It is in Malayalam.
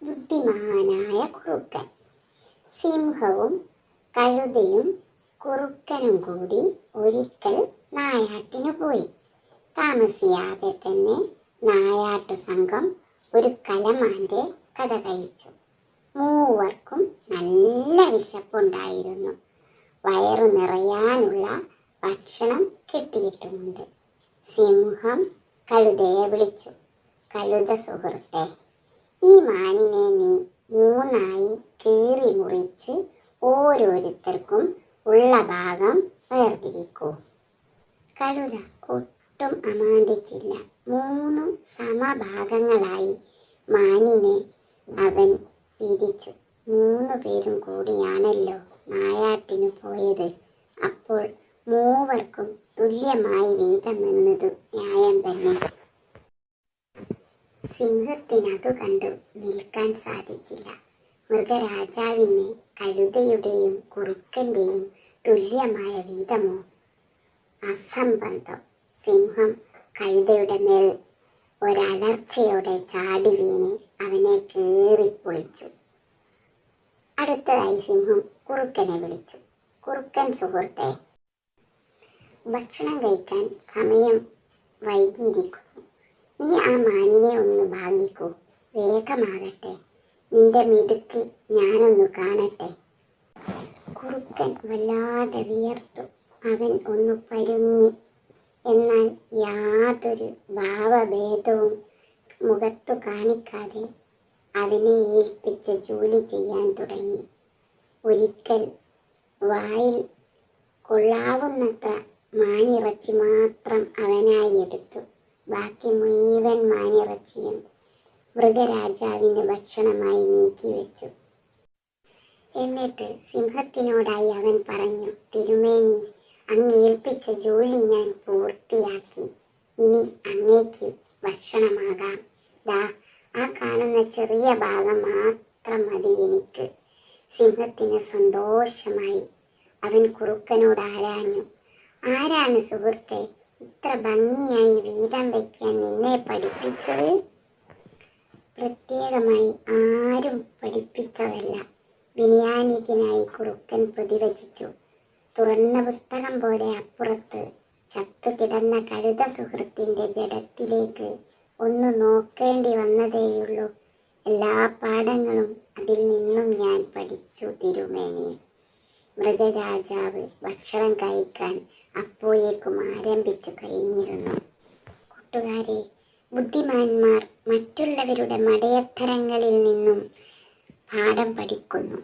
ബുദ്ധിമാനായ കുറുക്കൻ. സിംഹവും കഴുതയും കുറുക്കനും കൂടി ഒരിക്കൽ നായാട്ടിനു പോയി. താമസിയാതെ തന്നെ നായാട്ടു സംഘം ഒരു കലമാന്റെ കഥ കഴിച്ചു. മൂവർക്കും നല്ല വിശപ്പുണ്ടായിരുന്നു. വയറു നിറയാനുള്ള ഭക്ഷണം കിട്ടിയിട്ടുമുണ്ട്. സിംഹം കഴുതയെ വിളിച്ചു. കഴുത സുഹൃത്തെ, ഈ മാനിനെ നീ മൂന്നായി കീറി മുറിച്ച് ഓരോരുത്തർക്കും ഉള്ള ഭാഗം വേർതിരിക്കൂ. കഴുത ഒട്ടും അമാന്തിച്ചില്ല. 3 സമഭാഗങ്ങളായി മാനിനെ അവൻ വിധിച്ചു. 3 പേരും കൂടിയാണല്ലോ നായാട്ടിനു പോയത്. അപ്പോൾ മൂവർക്കും തുല്യമായി വീതമെന്നത് ന്യായം തന്നെ. സിംഹത്തിനതു കണ്ടു നിൽക്കാൻ സാധിച്ചില്ല. മൃഗരാജാവിന് കഴുതയുടെയും കുറുക്കന്റെയും തുല്യമായ വീതമോ? അസംബന്ധം. സിംഹം കഴുതയുടെ മേൽ ഒരലർച്ചയോടെ ചാടി വീണ് അവനെ കീറിപ്പൊളിച്ചു. അടുത്തതായി സിംഹം കുറുക്കനെ വിളിച്ചു. കുറുക്കൻ സുഹൃത്തെ, ഭക്ഷണം കഴിക്കാൻ സമയം വൈകിയിരിക്കുന്നു. നീ ആ മാനിനെ ഒന്ന് ഭാഗിക്കൂ. വേഗമാകട്ടെ, നിന്റെ മിടുക്ക് ഞാനൊന്നു കാണട്ടെ. കുറുക്കൻ വല്ലാതെ വിയർത്തു. അവൻ ഒന്ന് പരുങ്ങി. എന്നാൽ യാതൊരു ഭാവഭേദവും മുഖത്തു കാണിക്കാതെ അവനെ ഏൽപ്പിച്ച് ജോലി ചെയ്യാൻ തുടങ്ങി. ഒരിക്കൽ വായിൽ കൊള്ളാവുന്നത്ര മാനിറച്ചി മാത്രം അവനായി എടുത്തു. ബാക്കി മുഴുവൻ മാനിറച്ചിയും മൃഗരാജാവിൻ്റെ ഭക്ഷണമായി നീക്കിവെച്ചു. എന്നിട്ട് സിംഹത്തിനോടായി അവൻ പറഞ്ഞു, തിരുമേനി, അങ്ങ് ഏൽപ്പിച്ച ജോലി ഞാൻ പൂർത്തിയാക്കി. ഇനി അങ്ങേക്ക് ഭക്ഷണമാകാം. ദാ ആ കാണുന്ന ചെറിയ ഭാഗം മാത്രം മതി എനിക്ക്. സിംഹത്തിന് സന്തോഷമായി. അവൻ കുറുക്കനോട് ആരാഞ്ഞു, ആരാണ് സുഹൃത്തെ ഇത്ര ഭംഗിയായി വീതം വയ്ക്കാൻ നിന്നെ പഠിപ്പിച്ചത്? പ്രത്യേകമായി ആരും പഠിപ്പിച്ചതല്ല, വിനയാനിതനായി കുറുക്കൻ പ്രതിവചിച്ചു. തുറന്ന പുസ്തകം പോലെ അപ്പുറത്ത് ചത്തുകിടന്ന കഴുത സുഹൃത്തിൻ്റെ ജഡത്തിലേക്ക് ഒന്ന് നോക്കേണ്ടി വന്നതേയുള്ളൂ. എല്ലാ പാഠങ്ങളും അതിൽ നിന്നും ഞാൻ പഠിച്ചു തിരുമേനി. മൃഗരാജാവ് ഭക്ഷണം കഴിക്കാൻ അപ്പോഴേക്കും ആരംഭിച്ചു കഴിഞ്ഞിരുന്നു. കൂട്ടുകാരെ, ബുദ്ധിമാന്മാർ മറ്റുള്ളവരുടെ മടയത്തരങ്ങളിൽ നിന്നും പാഠം പഠിക്കുന്നു.